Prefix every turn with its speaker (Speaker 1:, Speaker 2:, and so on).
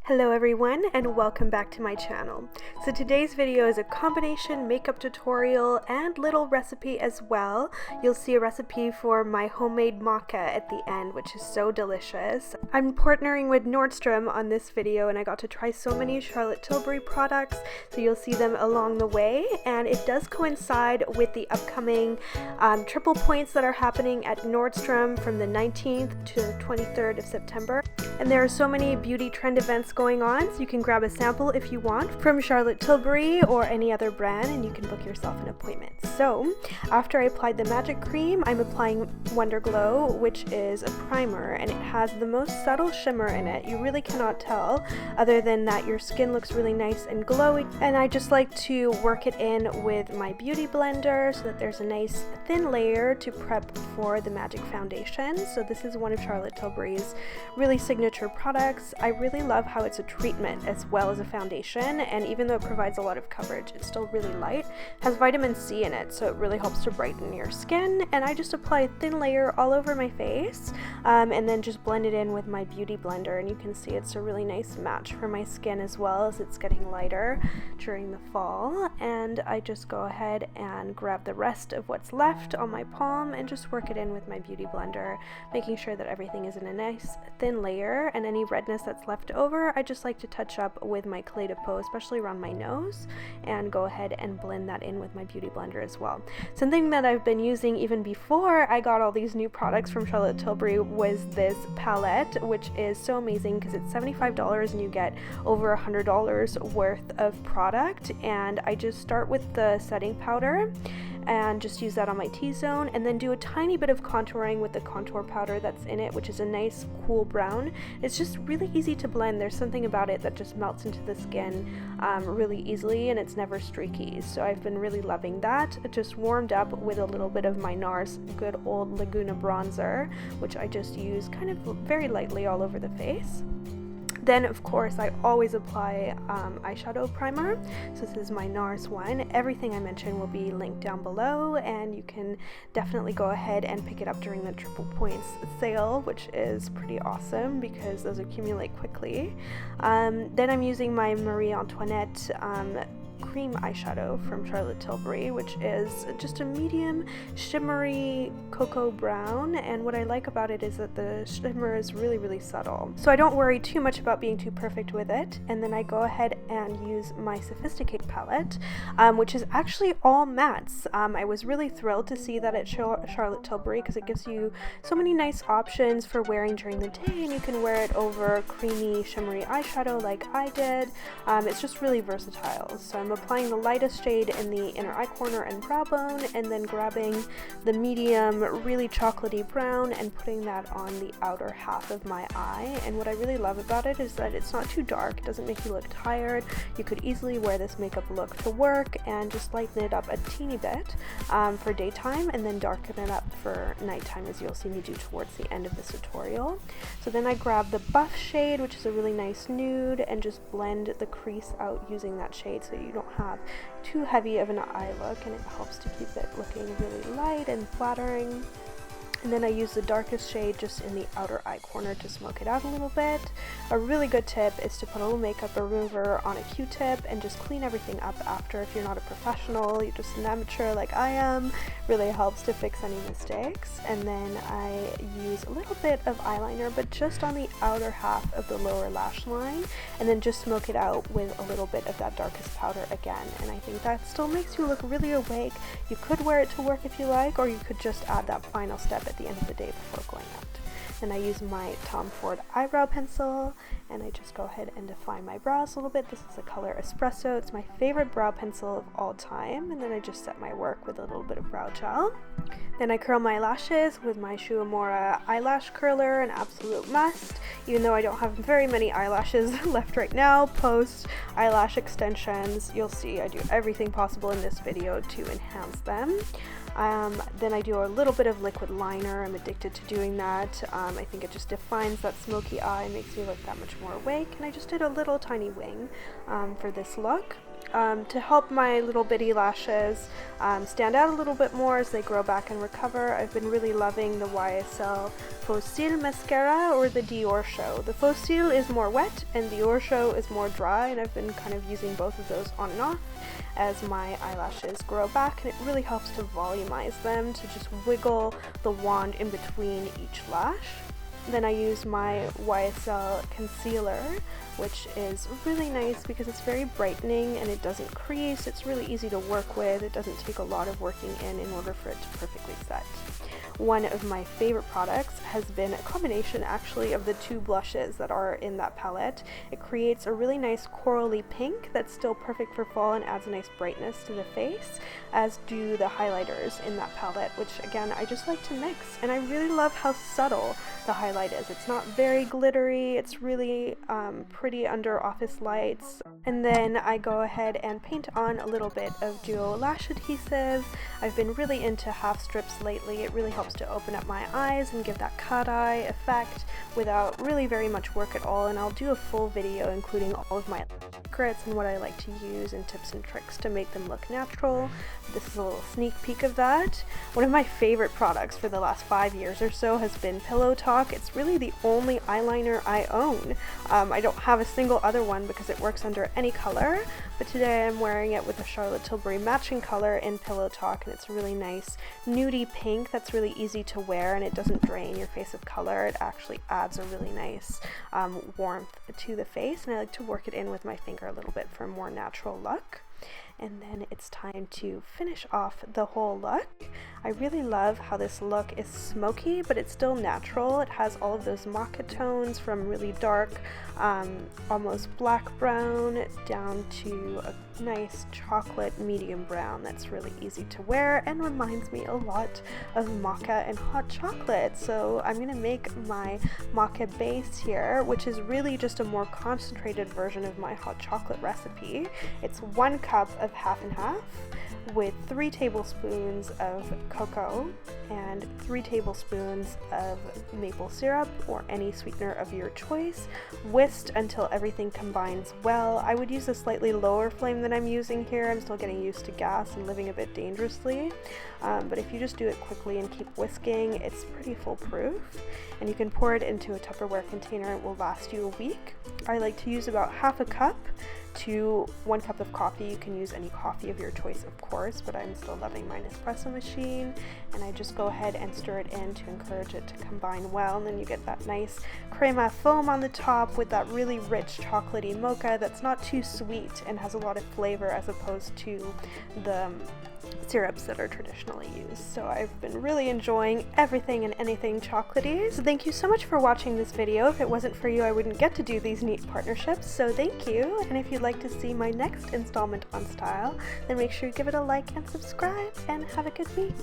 Speaker 1: Hello everyone and welcome back to my channel. So today's video is a combination makeup tutorial and little recipe as well. You'll see a recipe for my homemade Mocha at the end, which is so delicious. I'm partnering with Nordstrom on this video and I got to try so many Charlotte Tilbury products, so you'll see them along the way, and it does coincide with the upcoming triple points that are happening at Nordstrom from the 19th to the 23rd of September. And there are so many beauty trend events going on, so you can grab a sample if you want from Charlotte Tilbury or any other brand, and you can book yourself an appointment. So after I applied the magic cream, I'm applying Wonder Glow, which is a primer, and it has the most subtle shimmer in it. You really cannot tell other than that your skin looks really nice and glowy, and I just like to work it in with my beauty blender so that there's a nice thin layer to prep for the magic foundation. So this is one of Charlotte Tilbury's really signature products. I really love how it's a treatment as well as a foundation, and even though it provides a lot of coverage, it's still really light. It has vitamin C in it, so it really helps to brighten your skin. And I just apply a thin layer all over my face and then just blend it in with my beauty blender, and you can see it's a really nice match for my skin as well, as it's getting lighter during the fall. And I just go ahead and grab the rest of what's left on my palm and just work it in with my beauty blender, making sure that everything is in a nice thin layer, and any redness that's left over I just like to touch up with my Clé de Peau, especially around my nose, and go ahead and blend that in with my beauty blender as well. Something that I've been using even before I got all these new products from Charlotte Tilbury was this palette, which is so amazing because it's $75 and you get over $100 worth of product. And I just start with the setting powder and just use that on my T-zone, and then do a tiny bit of contouring with the contour powder that's in it, which is a nice cool brown. It's just really easy to blend. There's something about it that just melts into the skin really easily, and it's never streaky. So I've been really loving that. It just warmed up with a little bit of my NARS good old Laguna bronzer, which I just use kind of very lightly all over the face. Then, of course, I always apply eyeshadow primer. So this is my NARS one. Everything I mentioned will be linked down below, and you can definitely go ahead and pick it up during the triple points sale, which is pretty awesome because those accumulate quickly. Then I'm using my Marie Antoinette cream eyeshadow from Charlotte Tilbury, which is just a medium shimmery cocoa brown, and what I like about it is that the shimmer is really subtle, so I don't worry too much about being too perfect with it. And then I go ahead and use my Sophisticate palette, which is actually all mattes. I was really thrilled to see that at Charlotte Tilbury because it gives you so many nice options for wearing during the day, and you can wear it over creamy shimmery eyeshadow like I did. It's just really versatile. So I'm applying the lightest shade in the inner eye corner and brow bone, and then grabbing the medium really chocolatey brown and putting that on the outer half of my eye. And what I really love about it is that it's not too dark. It doesn't make you look tired. You could easily wear this makeup look to work and just lighten it up a teeny bit for daytime, and then darken it up for nighttime, as you'll see me do towards the end of this tutorial. So then I grab the buff shade, which is a really nice nude, and just blend the crease out using that shade so you don't have too heavy of an eye look, and it helps to keep it looking really light and flattering. And then I use the darkest shade just in the outer eye corner to smoke it out a little bit. A really good tip is to put a little makeup remover on a Q-tip and just clean everything up after. If you're not a professional, you're just an amateur like I am, really helps to fix any mistakes. And then I use a little bit of eyeliner, but just on the outer half of the lower lash line, and then just smoke it out with a little bit of that darkest powder again. And I think that still makes you look really awake. You could wear it to work if you like, or you could just add that final step at the end of the day before going out. And I use my Tom Ford eyebrow pencil, and I just go ahead and define my brows a little bit. This is the color Espresso. It's my favorite brow pencil of all time. And then I just set my work with a little bit of brow gel. Then I curl my lashes with my Shuamora eyelash curler, an absolute must. Even though I don't have very many eyelashes left right now, post eyelash extensions, you'll see I do everything possible in this video to enhance them. Then I do a little bit of liquid liner. I'm addicted to doing that. I think it just defines that smoky eye, makes me look that much more awake. And I just did a little tiny wing for this look. to help my little bitty lashes stand out a little bit more as they grow back and recover. I've been really loving the YSL Faux Cils mascara or the Dior Show. The Faux Cils is more wet and the Dior Show is more dry, and I've been kind of using both of those on and off as my eyelashes grow back, and it really helps to volumize them, to just wiggle the wand in between each lash. Then I use my YSL concealer, which is really nice because it's very brightening and it doesn't crease. It's really easy to work with. It doesn't take a lot of working in order for it to perfectly set. One of my favorite products has been a combination actually of the two blushes that are in that palette. It creates a really nice corally pink that's still perfect for fall and adds a nice brightness to the face, as do the highlighters in that palette, which again I just like to mix, and I really love how subtle the highlight is. It's not very glittery, it's really pretty under office lights. And then I go ahead and paint on a little bit of duo lash adhesive. I've been really into half strips lately. It really helps to open up my eyes and give that cat eye effect without really very much work at all, and I'll do a full video including all of my secrets and what I like to use and tips and tricks to make them look natural. This is a little sneak peek of that. One of my favorite products for the last 5 years or so has been Pillow Talk. It's really the only eyeliner I own. I don't have a single other one because it works under any color, but today I'm wearing it with a Charlotte Tilbury matching color in Pillow Talk, and it's a really nice nudie pink that's really easy to wear, and it doesn't drain your face of color. It actually adds a really nice warmth to the face, and I like to work it in with my finger a little bit for a more natural look. And then it's time to finish off the whole look. I really love how this look is smoky, but it's still natural. It has all of those mocha tones from really dark, almost black brown, down to a nice chocolate medium brown that's really easy to wear and reminds me a lot of mocha and hot chocolate. So I'm going to make my mocha base here, which is really just a more concentrated version of my hot chocolate recipe. It's 1 cup of half and half with 3 tablespoons of cocoa and 3 tablespoons of maple syrup or any sweetener of your choice, whisked until everything combines well. I would use a slightly lower flame than I'm using here. I'm still getting used to gas and living a bit dangerously, but if you just do it quickly and keep whisking, it's pretty foolproof, and you can pour it into a Tupperware container. It will last you a week. I like to use about half a cup to 1 cup of coffee. You can use any coffee of your choice, of course, but I'm still loving my espresso machine, and I just go ahead and stir it in to encourage it to combine well, and then you get that nice crema foam on the top with that really rich chocolatey mocha that's not too sweet and has a lot of flavor as opposed to the syrups that are traditionally used. So I've been really enjoying everything and anything chocolatey. So thank you so much for watching this video. If it wasn't for you, I wouldn't get to do these neat partnerships, so thank you. And if you'd like to see my next installment on style, then make sure you give it a like and subscribe, and have a good week.